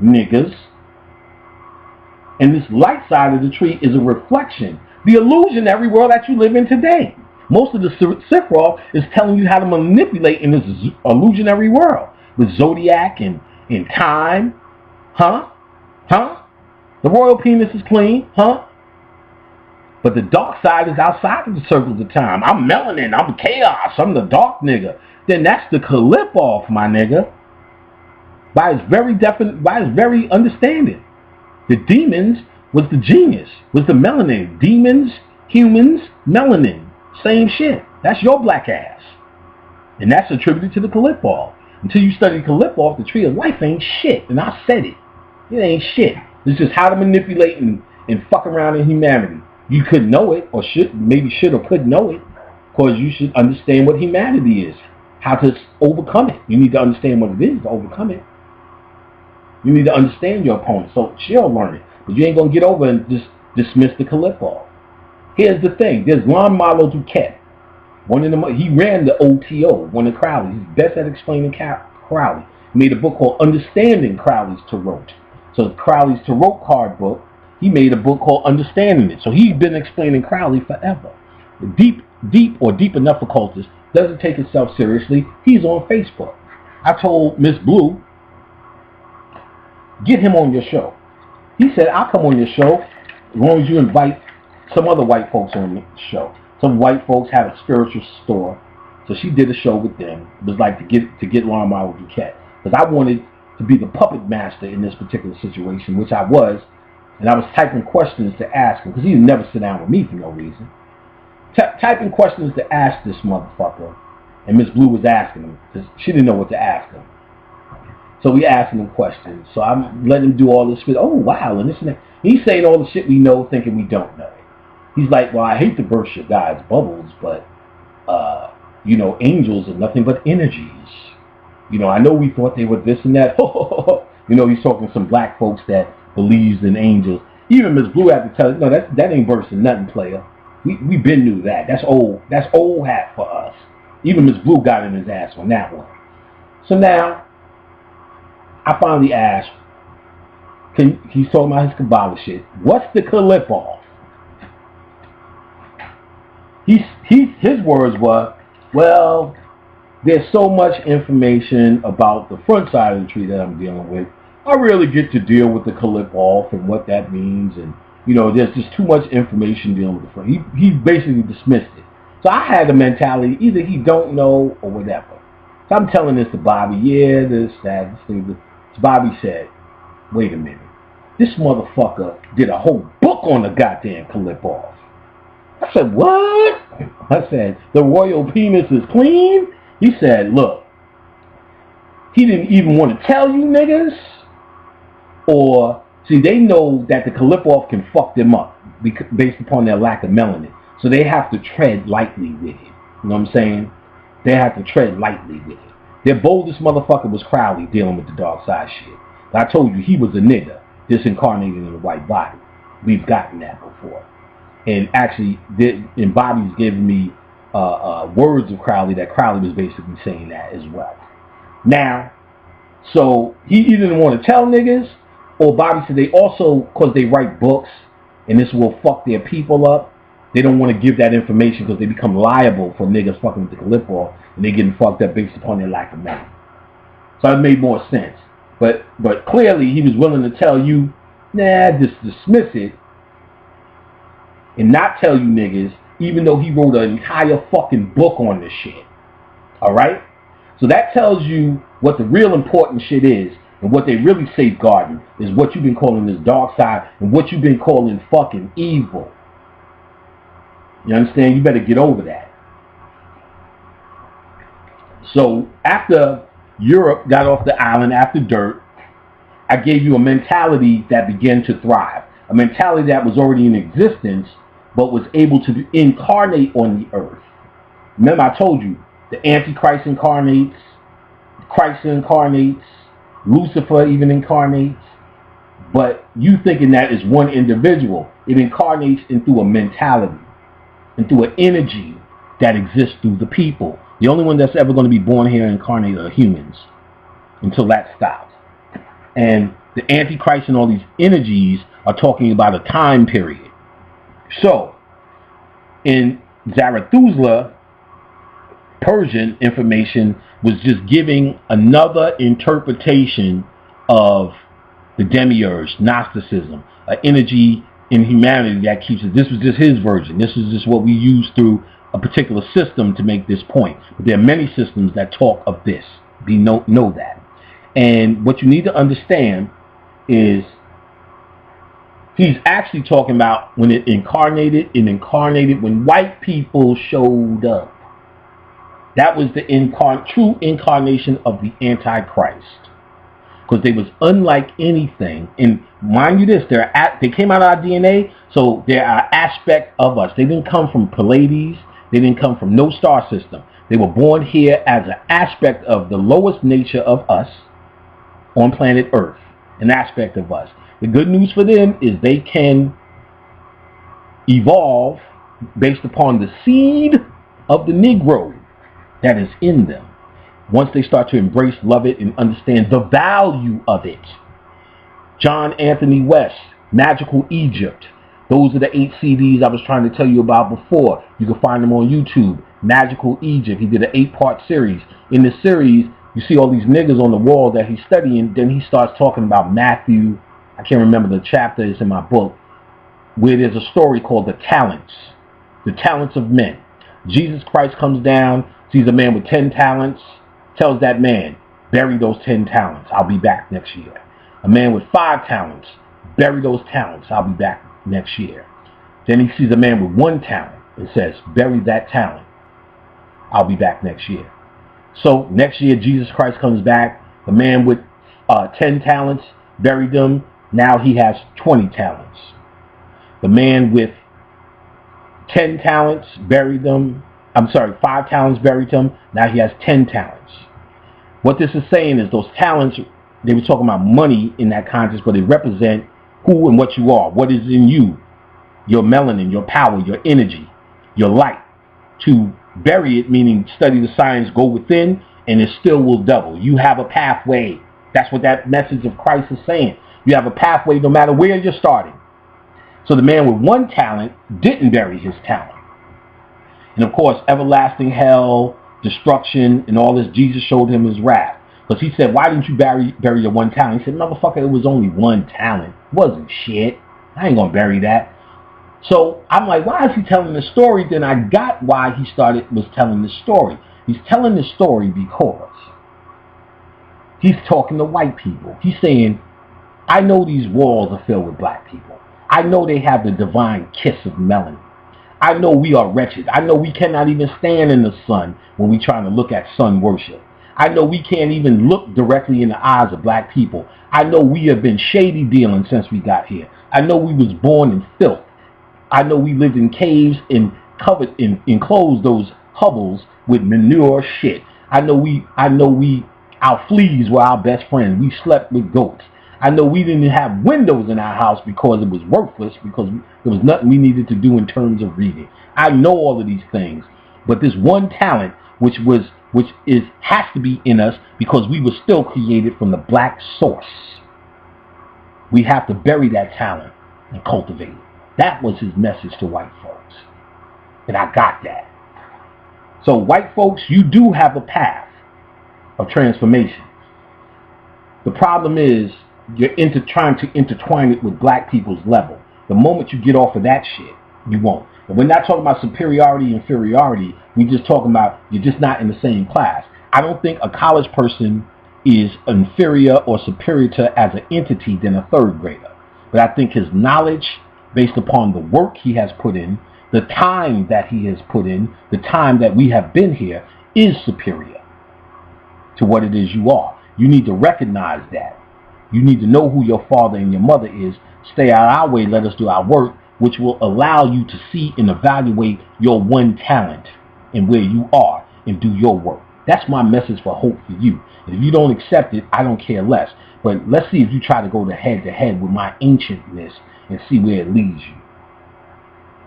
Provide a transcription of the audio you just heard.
niggas. And this light side of the tree is a reflection, the illusionary world that you live in today. Most of the Sephiroth is telling you how to manipulate in this illusionary world with zodiac and in time. Huh? The royal penis is clean, huh? But the dark side is outside of the circles of time. I'm melanin, I'm chaos, I'm the dark nigga. Then that's the Qalipoth, my nigga. By his very understanding. The demons was the genius, was the melanin. Demons, humans, melanin. Same shit. That's your black ass. And that's attributed to the Qalipoth. Until you study Qalipoth, the tree of life ain't shit. And I said it. It ain't shit. It's just how to manipulate and fuck around in humanity. You could know it, or should or could know it, because you should understand what humanity is. How to overcome it. You need to understand what it is to overcome it. You need to understand your opponent. So she'll learn it. But you ain't going to get over and just dismiss the Qalipoth. Here's the thing. There's Lon Malo Duquette. He ran the OTO, one of Crowley. He's best at explaining Crowley. He made a book called Understanding Crowley's Tarot. So Crowley's Tarot card book, he made a book called Understanding It. So he's been explaining Crowley forever. Deep enough for cultists, doesn't take itself seriously. He's on Facebook. I told Miss Blue, get him on your show. He said, I'll come on your show as long as you invite some other white folks on the show. Some white folks have a spiritual store. So she did a show with them. It was like to get Lon Malo Duquette. Because I wanted to be the puppet master in this particular situation, which I was. And I was typing questions to ask him, because he would never sit down with me for no reason. Typing questions to ask this motherfucker. And Miss Blue was asking him, because she didn't know what to ask him. So we asking him questions. So I'm letting him do all this shit. Oh, wow, and this and that. He's saying all the shit we know, thinking we don't know. He's like, well, I hate to burst your guys' bubbles, but, angels are nothing but energies. I know we thought they were this and that. He's talking to some black folks that believes in angels. Even Miss Blue had to tell him, no, that ain't bursting nothing, player. We been knew that. That's old hat for us. Even Miss Blue got in his ass on that one. So now, I finally asked, he's talking about his Kabbalah shit. What's the Qalipoth? His words were, well, there's so much information about the front side of the tree that I'm dealing with. I really get to deal with the Qalipoth and what that means, and there's just too much information dealing with the front. He basically dismissed it. So I had the mentality, either he don't know or whatever. So I'm telling this to Bobby, this thing. So Bobby said, wait a minute. This motherfucker did a whole book on the goddamn Qalipoth. I said, what? I said, the royal penis is clean? He said, look, he didn't even want to tell you niggas. Or, see, they know that the Qalipoth can fuck them up based upon their lack of melanin. So they have to tread lightly with it. You know what I'm saying? They have to tread lightly with it. Their boldest motherfucker was Crowley dealing with the dark side shit. I told you, he was a nigga disincarnated in a white body. We've gotten that before. And actually, Bobby's giving me words of Crowley that Crowley was basically saying that as well. Now, so he either didn't want to tell niggas, or Bobby said they also, because they write books, and this will fuck their people up, they don't want to give that information because they become liable for niggas fucking with the Qalipoth, and they getting fucked up based upon their lack of money. So it made more sense. But clearly he was willing to tell you, just dismiss it, and not tell you niggas, even though he wrote an entire fucking book on this shit. Alright? So that tells you what the real important shit is, and what they really safeguarding is what you've been calling this dark side, and what you've been calling fucking evil. You understand? You better get over that. So after Europe got off the island after dirt, I gave you a mentality that began to thrive. A mentality that was already in existence, but was able to incarnate on the earth. Remember I told you, the Antichrist incarnates, Christ incarnates, Lucifer even incarnates, but you thinking that is one individual. It incarnates into a mentality, into an energy that exists through the people. The only one that's ever going to be born here incarnated are humans, until that stops. And The Antichrist and all these energies are talking about a time period. So, in Zarathustra, Persian information was just giving another interpretation of the demiurge, Gnosticism, an energy in humanity that keeps it. This was just his version. This is just what we use through a particular system to make this point. But there are many systems that talk of this. Know that. And what you need to understand is he's actually talking about when it incarnated when white people showed up. That was the true incarnation of the Antichrist. Because they was unlike anything. And mind you this, they came out of our DNA, so they are aspect of us. They didn't come from Pleiades. They didn't come from no star system. They were born here as an aspect of the lowest nature of us on planet Earth. An aspect of us. The good news for them is they can evolve based upon the seed of the Negro that is in them. Once they start to embrace, love it, and understand the value of it. John Anthony West, Magical Egypt. Those are the 8 CDs I was trying to tell you about before. You can find them on YouTube. Magical Egypt. He did an 8-part series. In the series, you see all these niggas on the wall that he's studying. Then he starts talking about Matthew. I can't remember the chapter. It's in my book. Where there's a story called The Talents. The Talents of Men. Jesus Christ comes down, sees a man with 10 talents. Tells that man, bury those 10 talents. I'll be back next year. A man with 5 talents. Bury those talents. I'll be back next year. Then he sees a man with 1 talent and says, bury that talent. I'll be back next year. So next year, Jesus Christ comes back. The man with 10 talents buried them. Now he has 20 talents. The man with 10 talents buried them. 5 talents buried him. Now he has 10 talents. What this is saying is those talents, they were talking about money in that context, but they represent who and what you are. What is in you. Your melanin, your power, your energy, your light. To bury it, meaning study the science, go within, and it still will double. You have a pathway. That's what that message of Christ is saying. You have a pathway no matter where you're starting. So the man with 1 talent didn't bury his talent. And of course, everlasting hell, destruction, and all this, Jesus showed him his wrath. Because he said, why didn't you bury your 1 talent? He said, motherfucker, it was only 1 talent. It wasn't shit. I ain't going to bury that. So I'm like, why is he telling the story? Then I got why he was telling the story. He's telling the story because he's talking to white people. He's saying, I know these walls are filled with black people. I know they have the divine kiss of melanin. I know we are wretched. I know we cannot even stand in the sun when we're trying to look at sun worship. I know we can't even look directly in the eyes of black people. I know we have been shady dealing since we got here. I know we was born in filth. I know we lived in caves and enclosed those hovels with manure shit. I know our fleas were our best friends. We slept with goats. I know we didn't have windows in our house because it was worthless, because there was nothing we needed to do in terms of reading. I know all of these things, but this 1 talent, which has to be in us because we were still created from the black source. We have to bury that talent and cultivate it. That was his message to white folks. And I got that. So white folks, you do have a path of transformation. The problem is you're trying to intertwine it with black people's level. The moment you get off of that shit, you won't. And we're not talking about superiority, inferiority. We're just talking about you're just not in the same class. I don't think a college person is inferior or superior to as an entity than a 3rd grader. But I think his knowledge, based upon the work he has put in, the time that he has put in, the time that we have been here, is superior to what it is you are. You need to recognize that. You need to know who your father and your mother is. Stay out of our way, let us do our work, which will allow you to see and evaluate your 1 talent and where you are and do your work. That's my message for hope for you. And if you don't accept it, I don't care less. But let's see if you try to go head to head with my ancientness and see where it leads you.